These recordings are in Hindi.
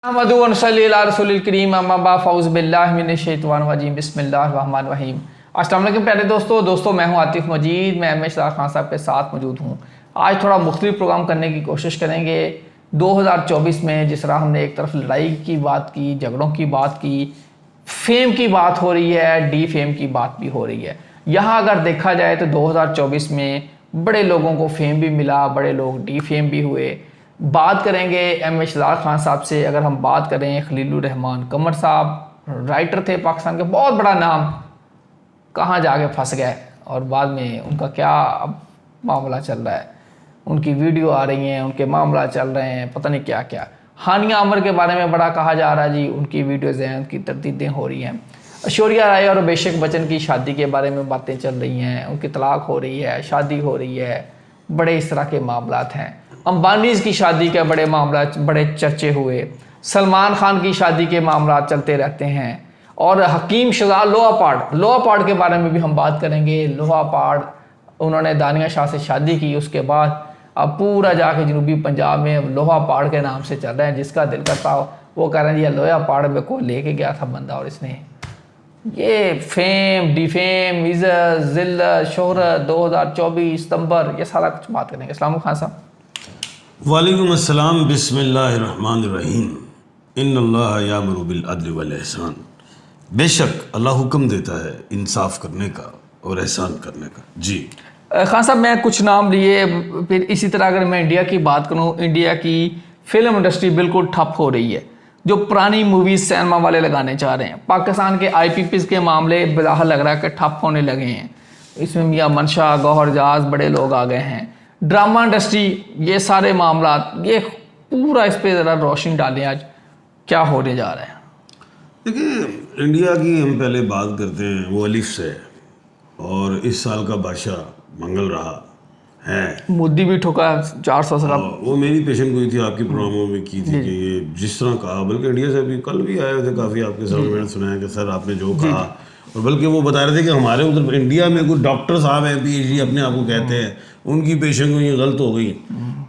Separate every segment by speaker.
Speaker 1: अस्सलाम वालेकुम प्यारे दोस्तों मैं हूं आतिफ मजीद। मैं एम इशराक खान साहब के साथ मौजूद हूं। आज थोड़ा मुख्तलिफ प्रोग्राम करने की कोशिश करेंगे। 2024 में जिस तरह हमने एक तरफ लड़ाई की बात की, झगड़ों की बात की, फेम की बात हो रही है, डी फेम की बात भी हो रही है। यहाँ अगर देखा जाए तो 2024 में बड़े लोगों को फेम भी मिला, बड़े लोग डी फेम भी हुए। बात करेंगे एम इशराक खान साहब से। अगर हम बात करें खलीलुर रहमान कमर साहब, राइटर थे पाकिस्तान के, बहुत बड़ा नाम, कहाँ जाके फंस गए और बाद में उनका क्या अब मामला चल रहा है। उनकी वीडियो आ रही हैं, उनके मामला चल रहे हैं, पता नहीं क्या क्या। हानिया अमर के बारे में बड़ा कहा जा रहा है जी, उनकी वीडियोज़ हैं, उनकी तरदीदें हो रही हैं। ऐश्वर्या राय और अभिषेक बच्चन की शादी के बारे में बातें चल रही हैं, उनकी तलाक हो रही है, शादी हो रही है, बड़े इस तरह के मामलात हैं। अंबानीज़ की शादी के बड़े मामला, बड़े चर्चे हुए। सलमान खान की शादी के मामला चलते रहते हैं। और हकीम शहजाद लोहा के बारे में भी हम बात करेंगे। लोहा उन्होंने दानिया शाह से शादी की, उसके बाद अब पूरा जाके जनूबी पंजाब में लोहा के नाम से चल रहे हैं। जिसका दिल करता हो वो कह रहे हैं जी लोहा में को लेके गया था बंदा, और इसने ये फेम, डिफेम, इज़्ज़त, ज़िल्लत, शोहरत 2024 सितंबर, ये सारा कुछ बात करेंगे। अस्सलाम वालेकुम खान साहब।
Speaker 2: वालेकुम अस्सलाम। बिस्मिल्लाहिर्रहमानिर्रहीम। इन्नल्लाह यामुरु बिल अद्ल वल ihsan। बेशक अल्लाह हुक्म देता है इंसाफ करने का और एहसान करने का। जी
Speaker 1: खान साहब, मैं कुछ नाम लिए, फिर इसी तरह अगर मैं इंडिया की बात करूं, इंडिया की फिल्म इंडस्ट्री बिल्कुल ठप हो रही है। जो पुरानी मूवीज़ सिनेमा वाले लगाने चाह रहे हैं, पाकिस्तान के IPPs के मामले बाहर लग रहा है कि ठप होने लगे हैं। इसमें मियां मनशा, गौहर जाज, बड़े लोग आ गए हैं। ड्रामा इंडस्ट्री, ये सारे मामला, ये पूरा इस पर ज़रा रोशनी डालें, आज क्या होने जा रहा है।
Speaker 2: देखिए, इंडिया की हम पहले बात करते हैं, वो अलिफ से, और इस साल का बादशाह मंगल रहा है।
Speaker 1: मोदी भी ठोका 400 से।
Speaker 2: वो मेरी पेशेंट गोई थी, आपकी प्रोग्रामों में की थी कि ये जिस तरह कहा, बल्कि इंडिया से भी कल भी आए थे काफ़ी आपके साथ, मैंने सुना है कि सर आपने जो कहा, और बल्कि वो बता रहे थे कि हमारे उधर इंडिया में कुछ डॉक्टर साहब हैं, PhD अपने आप को कहते हैं, उनकी पेशेंट गोई गलत हो गई।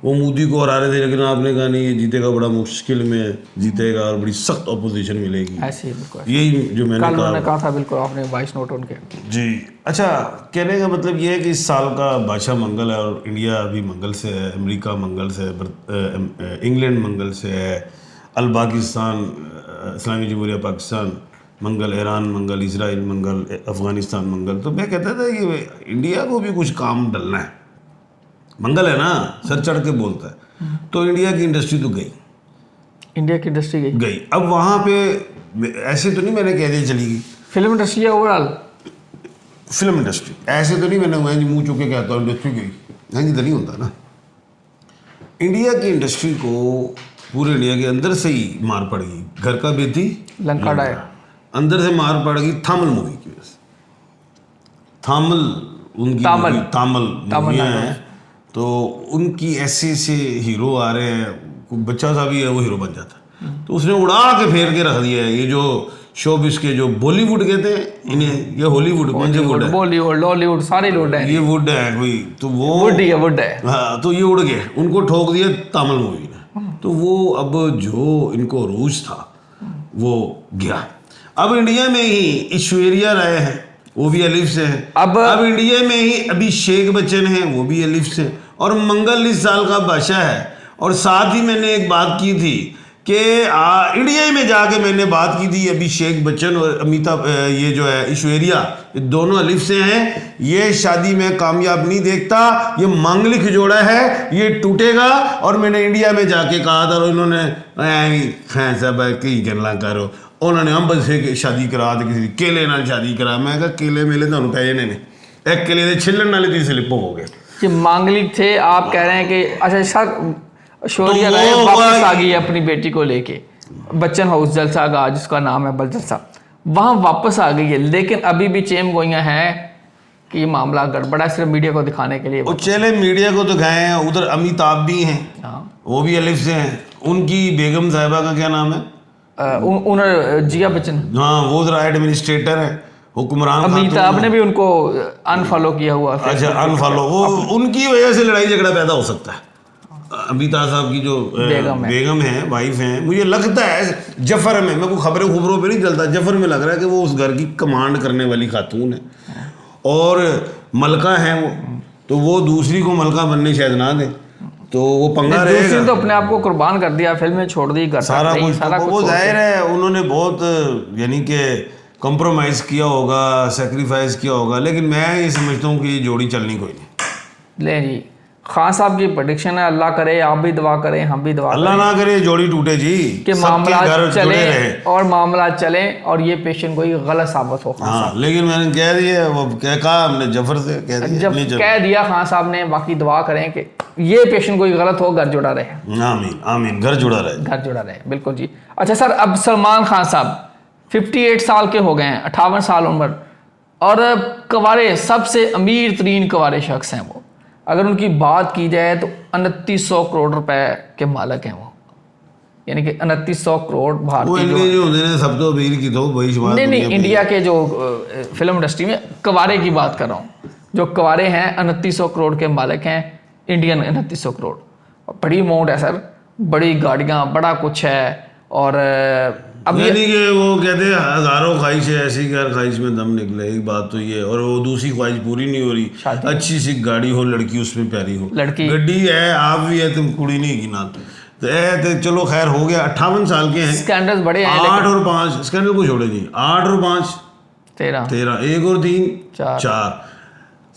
Speaker 2: वो मोदी को हरा रहे थे, लेकिन आपने कहा नहीं ये जीतेगा, बड़ा मुश्किल में जीतेगा और बड़ी सख्त अपोजिशन मिलेगी।
Speaker 1: ऐसे ही बिल्कुल,
Speaker 2: यही जो मैंने
Speaker 1: कहा था, बिल्कुल आपने वॉइस नोट उनके।
Speaker 2: जी अच्छा, कहने का मतलब ये है कि इस साल का बादशाह मंगल है, और इंडिया भी मंगल से है, अमेरिका मंगल से है, इंग्लैंड मंगल से है, अल पाकिस्तान, इस्लामी जमहूरिया पाकिस्तान मंगल, ईरान मंगल, इजराइल मंगल, अफ़गानिस्तान मंगल। तो मैं कहता था कि इंडिया को भी कुछ काम डलना है। मंगल है ना, सर चढ़ के बोलता है। तो इंडिया की इंडस्ट्री तो गई,
Speaker 1: इंडिया की इंडस्ट्री गई।
Speaker 2: अब वहाँ पे ऐसे तो नहीं मैंने कह दिया चली गई
Speaker 1: फिल्म इंडस्ट्री है ओवरऑल।
Speaker 2: फिल्म इंडस्ट्री ऐसे तो नहीं मैंने हुआ जी मुँह चुक के कहता हूँ इंडस्ट्री गई, नहीं तो नहीं होता ना। इंडिया की इंडस्ट्री को पूरे इंडिया के अंदर से ही मार पड़ गई। घर का बेटी
Speaker 1: लंका डाय,
Speaker 2: अंदर से मार पड़ गई थामल मूवी की वजह से। थामल उनकी तामल मूवियाँ हैं, तो उनकी ऐसे से हीरो आ रहे हैं, कोई बच्चा सा भी है वो हीरो बन जाता है। तो उसने उड़ा के फेर के रख दिया है। ये जो शोबिस के जो बॉलीवुड कहते हैं इन्हें, ये हॉलीवुड, कौन से वुड है,
Speaker 1: बॉलीवुड, लॉलीवुड, सारे वुड है,
Speaker 2: ये वुड है कोई, तो वो
Speaker 1: वुड है।
Speaker 2: हाँ, तो ये उड़ गए, उनको ठोक दिया तामिल मूवी ने। तो वो अब जो इनको रूज था वो गया। अब इंडिया में ही ऐश्वर्या राय है, वो भी अलिफ से है। अब इंडिया में ही अभिषेक बच्चन है, वो भी अलिफ से, और मंगल इस साल का बादशाह है। और साथ ही मैंने एक बात की थी कि इंडिया में जाके मैंने बात की थी, अभिषेक बच्चन और अमिताभ, ये जो है ऐश्वर्या, ये दोनों अलिफ से हैं। ये शादी में कामयाब नहीं देखता, ये मांगलिक जोड़ा है, ये टूटेगा। और मैंने इंडिया में जाके कहा था, और इन्होंने सब कई गल्ला करो, उन्होंने अंब से शादी करा दी, किसी केले नाल शादी करा। मैं कहा केले मेले तो पै ने एक केले के छिलण नाले ती स्लिप हो गए।
Speaker 1: ये मांगलिक थे, आप कह रहे हैं कि अच्छा सर ऐश्वर्या राय वापस आ गई है अपनी बेटी को लेके, बच्चन हाउस जलसा का जिसका नाम है बल जलसा, वहाँ वापस आ गई है। लेकिन अभी भी चेम गोइयाँ हैं कि ये मामला गड़बड़ा, सिर्फ मीडिया को दिखाने के लिए।
Speaker 2: चले मीडिया को दिखाए हैं। उधर अमिताभ भी हैं, वो भी अलिफ से हैं। उनकी बेगम साहिबा का क्या नाम है,
Speaker 1: जिया बच्चन,
Speaker 2: हाँ, वो उधर एडमिनिस्ट्रेटर है, हुक्मरान।
Speaker 1: अमिताभ ने भी उनको अनफॉलो किया हुआ।
Speaker 2: अच्छा, अनफॉलो, वो उनकी वजह से लड़ाई झगड़ा पैदा हो सकता है। अमिताभ साहब की जो
Speaker 1: बेगम है।
Speaker 2: बेगम है, वाइफ हैं, मुझे लगता है जफर में, मेरे को खबरों पे नहीं चलता, जफर में लग रहा है कि वो उस घर की कमांड करने वाली खातून है और मलका है वो, तो वो दूसरी को मलका बनने शायद ना दे, तो वो पंगा
Speaker 1: दूसरी
Speaker 2: रहेगा।
Speaker 1: तो अपने आप को कुर्बान कर दिया, फिल्में छोड़ दी, घर
Speaker 2: सारा कुछ,
Speaker 1: सारा
Speaker 2: तो
Speaker 1: कुछ
Speaker 2: वो
Speaker 1: छोड़
Speaker 2: जाहिर
Speaker 1: दिया।
Speaker 2: है उन्होंने बहुत यानी कि कंप्रोमाइज़ किया होगा, सेक्रीफाइस किया होगा, लेकिन मैं ये समझता हूँ कि ये जोड़ी चलनी कोई नहीं।
Speaker 1: ले जी, खान साहब की प्रेडिक्शन है, अल्लाह करे आप भी दुआ करें, हम भी दुआ
Speaker 2: अल्लाह ना करे जोड़ी टूटे जी,
Speaker 1: कि
Speaker 2: सबके
Speaker 1: मामला
Speaker 2: घर
Speaker 1: चले
Speaker 2: जुड़े रहे।
Speaker 1: और मामला चले और ये पेशेंट कोई गलत साबित हो।
Speaker 2: हाँ, लेकिन मैंने कह दिया, वो क्या कहा हमने, जफर से कह दिया,
Speaker 1: जब
Speaker 2: नहीं जफर।
Speaker 1: कह दिया खान साहब ने, बाकी दुआ करें कि ये पेशेंट कोई गलत हो, घर जुड़ा रहे।
Speaker 2: आमीन आमीन, घर जुड़ा रहे।
Speaker 1: घर जुड़ा रहे, बिल्कुल जी। अच्छा सर, अब सलमान खान साहब 58 साल के हो गए हैं, 58 साल उम्र, और कवारे सबसे अमीर तरीन कवारे शख्स हैं वो। अगर उनकी बात की जाए तो 2900 करोड़ रुपए के मालिक हैं वो, यानी कि 2900 करोड़
Speaker 2: वो
Speaker 1: भारतीय
Speaker 2: इनके जो होते हैं सब तो अमीर की तो वही शुमार
Speaker 1: नहीं
Speaker 2: दुनिया पे।
Speaker 1: इंडिया के जो फिल्म इंडस्ट्री में कवारे की बात कर रहा हूँ, जो कवारे हैं 2900 करोड़ के मालिक हैं, इंडियन 2900 करोड़, बड़ी अमाउंट है सर, बड़ी गाड़ियाँ, बड़ा कुछ है। और अब ये
Speaker 2: यानी कि वो कहते हैं हजारों ख्वाहिशें ऐसी कि हर ख्वाहिश में दम निकले, एक बात तो ये, और वो दूसरी ख्वाहिश पूरी नहीं हो रही।
Speaker 1: शादी।
Speaker 2: अच्छी सी गाड़ी हो, लड़की उसमें प्यारी हो,
Speaker 1: लड़की।
Speaker 2: गड्डी है, आप भी है, तुम कुड़ी नहीं की ना, तो तो चलो खैर हो गया। 58 साल के हैं,
Speaker 1: स्कैंडल्स बड़े हैं
Speaker 2: 8 और 5 स्कैंडल को छोड़े जी, 8 और 5
Speaker 1: 13
Speaker 2: 13, 1 और 3
Speaker 1: 4।
Speaker 2: 4।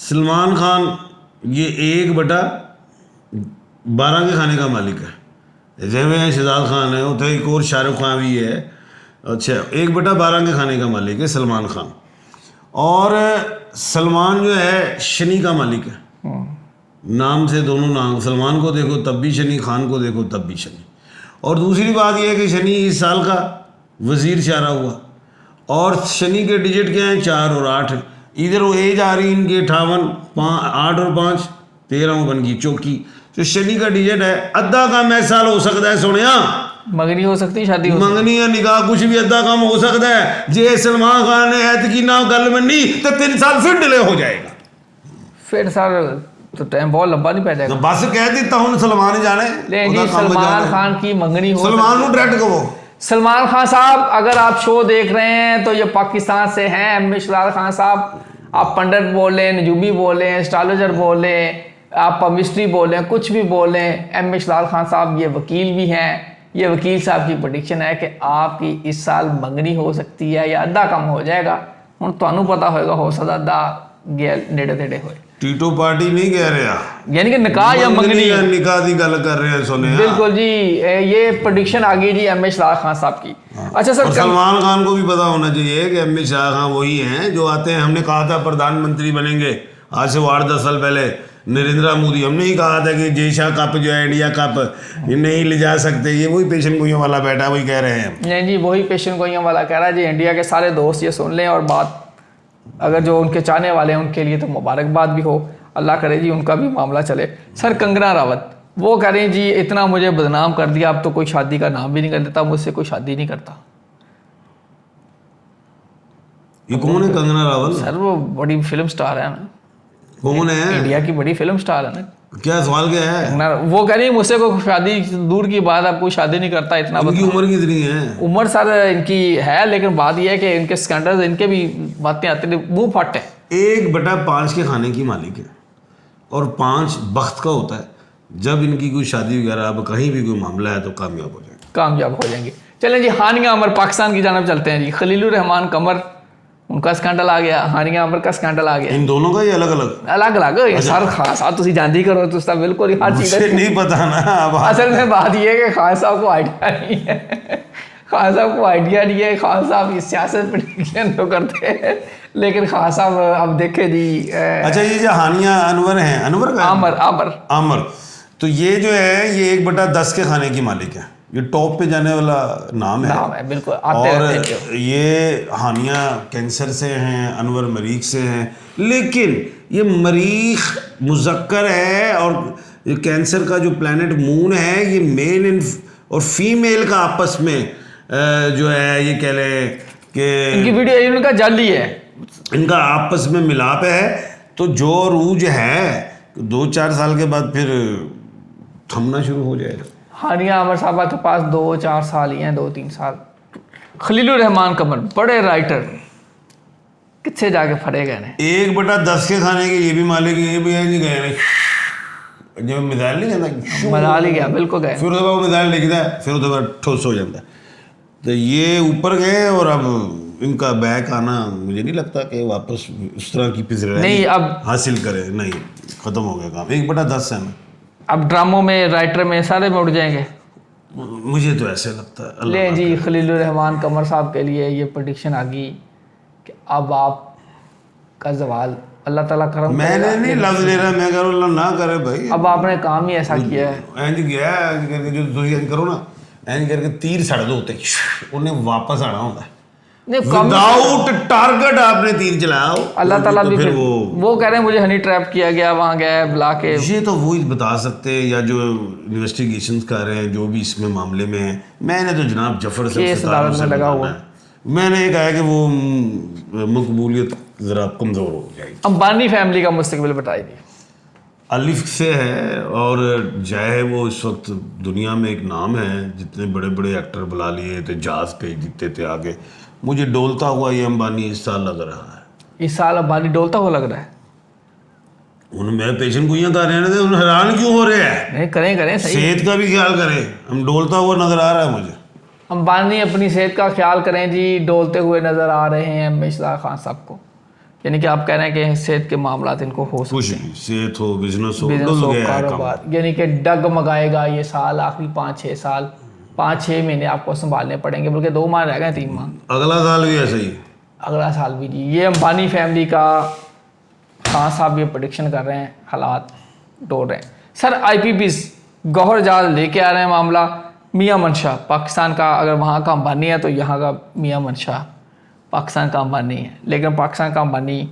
Speaker 2: सलमान खान ये 1/12 के खाने का मालिक है, जैसे शहजाद खान है, उधर एक और शाहरुख खान भी है। अच्छा, 1/12 के खाने का मालिक है सलमान खान। और सलमान जो है शनि का मालिक है, नाम से दोनों नाम, सलमान को देखो तब भी शनि, खान को देखो तब भी शनि। और दूसरी बात यह है कि शनि इस साल का वजीर शारा हुआ, और शनि के डिजिट क्या हैं, 4 और 8। इधर वो एज आ रही इनकी 58, 8 और 5 13 बन गई चौकी। तो शनि का डिजिट है, अद्धा कम इस साल हो सकता है, सुनिया
Speaker 1: मंगनी हो सकती, शादी हो
Speaker 2: मंगनी या निकाह कुछ भी अद्धा कम हो सकता है। जे सलमान खान ने ऐत की ना गल मनी तो 3 साल फिर डिले हो जाएगा।
Speaker 1: फिर सर तो टाइम बहुत लंबा नहीं पै
Speaker 2: तो
Speaker 1: जाएगा।
Speaker 2: बस कह देता हूँ सलमान ही जाने,
Speaker 1: ले जी,
Speaker 2: ਉਹਦਾ ਕੰਮ
Speaker 1: सलमान
Speaker 2: जाने।
Speaker 1: खान की मंगनी हो
Speaker 2: सलमान को डायरेक्ट कहो।
Speaker 1: सलमान खान साहब, अगर आप शो देख रहे हैं तो ये पाकिस्तान से हैं, एम इशरार खान साहब, आप पंडित बोल लें, नजूमी बोल लें, एस्ट्रोलॉजर बोल लें, आप मिस्ट्री बोल लें, कुछ भी बोल लें, एम इशरार खान साहब ये वकील भी हैं। ये वकील साहब की प्रेडिक्शन है कि आपकी इस साल मंगनी हो सकती है या अद्धा कम हो जाएगा। हुण तुहानू पता होएगा, हो सकता अद्धा गया नेड़े तेड़े होए,
Speaker 2: टीटो पार्टी नहीं कह रहा,
Speaker 1: यानी कि निकाह या मंगनी।
Speaker 2: या निकाह की गल कर रहे हैं, सुने
Speaker 1: बिल्कुल जी, ये प्रेडिक्शन आ गई जी एम इशरार खान साहब की। अच्छा सर,
Speaker 2: और सलमान खान को भी पता होना चाहिए कि अमित शाह खान वही हैं जो आते हैं। हमने कहा था प्रधानमंत्री बनेंगे आज से 8-10 साल पहले, नरेंद्र मोदी, हमने ही कहा था कि एशिया कप जो है, इंडिया कप ये नहीं ले जा सकते, ये वही पेशन गोइयों वाला बैठा वही कह रहे हैं।
Speaker 1: नहीं जी, वही पेशन गोइयों वाला कह रहा है जी। इंडिया के सारे दोस्त ये सुन लें, और बात अगर जो उनके चाहने वाले हैं उनके लिए तो मुबारकबाद भी हो, अल्लाह करे जी उनका भी मामला चले। सर कंगना रावत वो कह रही हैं जी, इतना मुझे बदनाम कर दिया, अब तो कोई शादी का नाम भी नहीं कर देता, मुझसे कोई शादी नहीं करता।
Speaker 2: ये कौन है कंगना रावत?
Speaker 1: सर वो बड़ी फिल्म स्टार है ना,
Speaker 2: कौन है?
Speaker 1: इंडिया की बड़ी फिल्म स्टार है ना।
Speaker 2: क्या सवाल क्या है?
Speaker 1: वो कह रही है मुझसे कोई शादी दूर की बात, अब कोई शादी नहीं करता, इतना
Speaker 2: उनकी उम्र कितनी है?
Speaker 1: उम्र सर इनकी है, लेकिन बात यह है कि इनके स्कैंडल्स, इनके भी बातें आती हैं, मुंह फट है।
Speaker 2: 1/5 के खाने की मालिक है, और 5 बख्त का होता है। जब इनकी कोई शादी वगैरह अब कहीं भी कोई मामला है तो कामयाब हो जाएगा,
Speaker 1: कामयाब हो जाएंगे। चलें जी, हानिया अमर पाकिस्तान की जानब चलते हैं जी। खलीलुर रहमान कमर, उनका स्कैंडल आ गया, हानिया अमर का स्कैंडल आ गया।
Speaker 2: इन दोनों का ही अलग अलग
Speaker 1: अलग अलग सर, खान साहब तुम जानती करो तो उसका बिल्कुल ही हर चीज़
Speaker 2: मुझे नहीं पता ना। अब
Speaker 1: असल में बात यह है कि खान साहब को आइडिया नहीं है, खान साहब को आइडिया नहीं है। खान साहब इस सियासत प्रेडिक्शन तो करते हैं, लेकिन खान साहब अब देखे जी।
Speaker 2: अच्छा, ये जो हानिया अनवर हैं, अनवर का
Speaker 1: आमर आमर
Speaker 2: आमर, तो ये जो है ये 1/10 के खाने की मालिक है, ये टॉप पे जाने वाला नाम है
Speaker 1: बिल्कुल, आते रहते हैं।
Speaker 2: और ये हानिया कैंसर से हैं, अनवर मरीख से हैं, लेकिन ये मरीख मुज़क्कर है, और ये कैंसर का जो प्लैनेट मून है, ये मेल और फीमेल का आपस में जो है, ये कह लें कि
Speaker 1: इनकी वीडियो इनका जाली है,
Speaker 2: इनका आपस में मिलाप है। तो जो रूज है 2-4 साल के बाद फिर थमना शुरू हो जाएगा।
Speaker 1: हानिया अमर साहबा के पास 2-4 साल ही हैं, 2-3 साल। खलीलुर रहमान कमर बड़े राइटर, कितने जाके फड़े गए ने।
Speaker 2: 1/10 के खाने के ये भी मालिक, ये भी है नहीं गए नहीं, जब मिसाइल नहीं कहता
Speaker 1: मजा ही गया, बिल्कुल गए।
Speaker 2: फिर उसके बाद वो मिसाइल लिखता है, फिर उसके बाद ठोस हो जाता है। तो ये ऊपर गए और अब इनका बैक आना मुझे नहीं लगता कि वापस उस तरह की पिछड़ाई
Speaker 1: नहीं अब
Speaker 2: हासिल करे, नहीं, खत्म हो गया काम। 1/10 है ना,
Speaker 1: अब ड्रामों में, राइटर में सारे में उड़ जाएंगे।
Speaker 2: मुझे तो ऐसे लगता है। अल्लाह
Speaker 1: ले जी, खलीलुर रहमान कमर साहब के लिए ये प्रेडिक्शन आ गई कि अब आप का जवाल अल्लाह ताला करम
Speaker 2: मैंने नहीं लफ्ज ले रहा, मैं कह रहा हूं अल्लाह ना करे भाई।
Speaker 1: अब आपने काम ही ऐसा किया है।
Speaker 2: इंज गया इंज करके, जो तुम इंज करो ना, इंज करके तीर सड़ दो उत्ते, उन्हें वापस आना होता है।
Speaker 1: नहीं, काम
Speaker 2: विदाउट टारगेट आपने तीर चलाया हो,
Speaker 1: अल्लाह ताला
Speaker 2: तो
Speaker 1: भी
Speaker 2: फिर
Speaker 1: फिर वो कह रहे हैं मुझे हनी ट्रैप किया गया, वहाँ गया बुला के।
Speaker 2: ये तो वो ही बता सकते हैं, या जो इन्वेस्टिगेशन कर रहे हैं, जो भी इसमें मामले में है। मैंने तो जनाब जफर से
Speaker 1: केस अदालत में लगा हुआ है।
Speaker 2: मैंने ये कहा है कि वो मकबूलियत ज़रा कमज़ोर हो जाएगी।
Speaker 1: अंबानी फैमिली का मुस्तकबिल बताइए।
Speaker 2: अलिफ से है और जय वो इस वक्त दुनिया में एक नाम है, जितने बड़े बड़े एक्टर बुला लिए थे, जहाज भेज देते थे आगे। मुझे डोलता हुआ ये अंबानी इस साल लग रहा है।
Speaker 1: इस साल अंबानी डोलता हुआ लग रहा है।
Speaker 2: उन मेरे पेशेंट गोइयाँ कर रहे थे, उन हैरान क्यों हो रहे हैं?
Speaker 1: नहीं, करें सही।
Speaker 2: सेहत का भी ख्याल करें, हम डोलता हुआ नजर आ रहा है मुझे।
Speaker 1: अंबानी अपनी सेहत का ख्याल करें जी, डोलते हुए नजर आ रहे हैं इशराक खान साहब को। यानी कि आप कह रहे हैं कि सेहत के मामला इनको हो
Speaker 2: कुछ
Speaker 1: सकते हैं,
Speaker 2: भी, सेहत हो, बिजनेस हो,
Speaker 1: बिजनेस
Speaker 2: डुल
Speaker 1: हो,
Speaker 2: गया है काम।
Speaker 1: कारोबार, यानी कि डगमगाएगा ये साल। आखिरी 5-6 साल, 5-6 महीने आपको संभालने पड़ेंगे, बल्कि 2 माह रह गए, 3 माह।
Speaker 2: अगला साल भी ऐसे ही।
Speaker 1: अगला साल भी जी। ये अंबानी फैमिली का खान साहब ये प्रेडिक्शन कर रहे हैं, हालात डोल रहे हैं। सर IPPs गौहर जाल लेके आ रहे हैं मामला। मियां मंशा पाकिस्तान का, अगर वहाँ का अंबानी है तो यहाँ का मियां मंशा पाकिस्तान का अंबानी है, लेकिन पाकिस्तान का अंबानी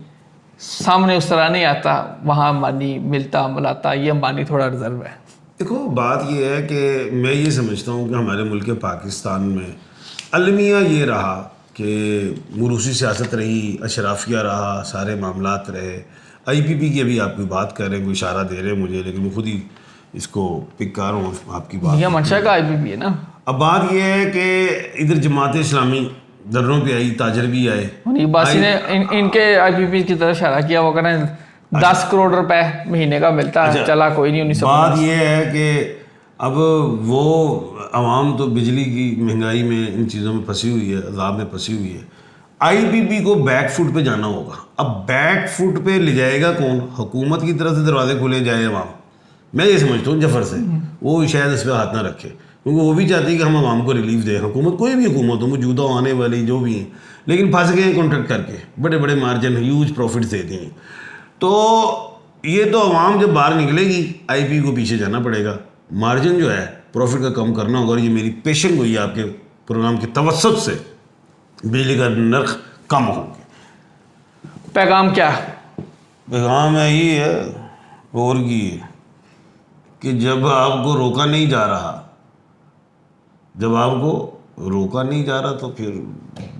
Speaker 1: सामने उस तरह नहीं आता, वहाँ अंबानी मिलता मिलाता, ये अंबानी थोड़ा रिजर्व है।
Speaker 2: देखो बात ये है कि मैं ये समझता हूँ कि हमारे मुल्क पाकिस्तान में अलमिया ये रहा कि मुरूसी सियासत रही, अशराफिया रहा, सारे मामलात रहे। IPP की अभी आपकी बात कर रहे हैं, कोई इशारा दे रहे हैं मुझे, लेकिन मैं खुद ही इसको पिक कर रहा हूँ आपकी बात।
Speaker 1: मियां मंशा का IPP है ना।
Speaker 2: अब बात ये है कि इधर जमात इस्लामी दर्रों पे आई, ताजर भी आए।
Speaker 1: बासी ने इनके IPP की तरफ इशारा किया, वो कह रहे हैं 10 करोड़ रुपए महीने का मिलता है। चला कोई नहीं, 19
Speaker 2: बात ये है कि अब वो आवाम तो बिजली की महंगाई में, इन चीज़ों में फंसी हुई है, अजाब में फंसी हुई है। IPP को बैक फुट पे जाना होगा। अब बैक फुट पे ले जाएगा कौन? हुकूमत की तरफ से दरवाजे खोले जाए अवाम। मैं ये समझता हूँ जफर से, वो शायद इस पर हाथ ना रखे, क्योंकि वो भी चाहती है कि हम आवाम को रिलीफ दें। हुकूमत, कोई भी हुकूमत हो, मौजूदा आने वाली जो भी हैं, लेकिन फंस गए कॉन्ट्रैक्ट करके, बड़े बड़े मार्जिन, ह्यूज प्रॉफिट्स देती हैं। तो ये तो आवाम जब बाहर निकलेगी, IPP को पीछे जाना पड़ेगा, मार्जिन जो है प्रॉफिट का कम करना होगा। और ये मेरी पेशन हुई है आपके प्रोग्राम की तवस्सुत से, बिजली का नर्ख कम होंगे।
Speaker 1: पैगाम क्या है?
Speaker 2: पैगाम है ये है और कि जब आपको रोका नहीं जा रहा, जब आपको रोका नहीं जा रहा, तो फिर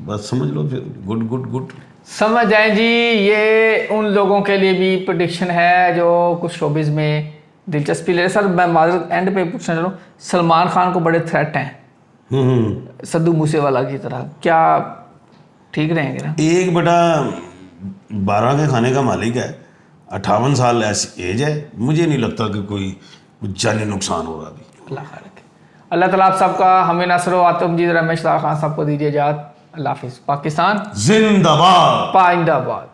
Speaker 2: बस समझ लो, फिर गुड गुड गुड
Speaker 1: समझ जाए जी। ये उन लोगों के लिए भी प्रेडिक्शन है जो कुछ शोबिज़ में दिलचस्पी ले रहे। सर मैं माजरत एंड पे पूछना चाह रहा हूँ, सलमान खान को बड़े थ्रेट हैं सद्दू मूसेवाला की तरह, क्या ठीक रहेंगे ना?
Speaker 2: 1/12 के खाने का मालिक है, 58 साल ऐसी एज है, मुझे नहीं लगता कि कोई जानी नुकसान हो रहा अभी।
Speaker 1: अल्लाह खैर करे। अल्लाह ताला आप सबका, हमें नसर व आतमजीद रमेश खान साहब को दीजिए इजाज़त। अल्लाह हाफिज़। पाकिस्तान
Speaker 2: जिंदाबाद।
Speaker 1: पाइंदाबाद।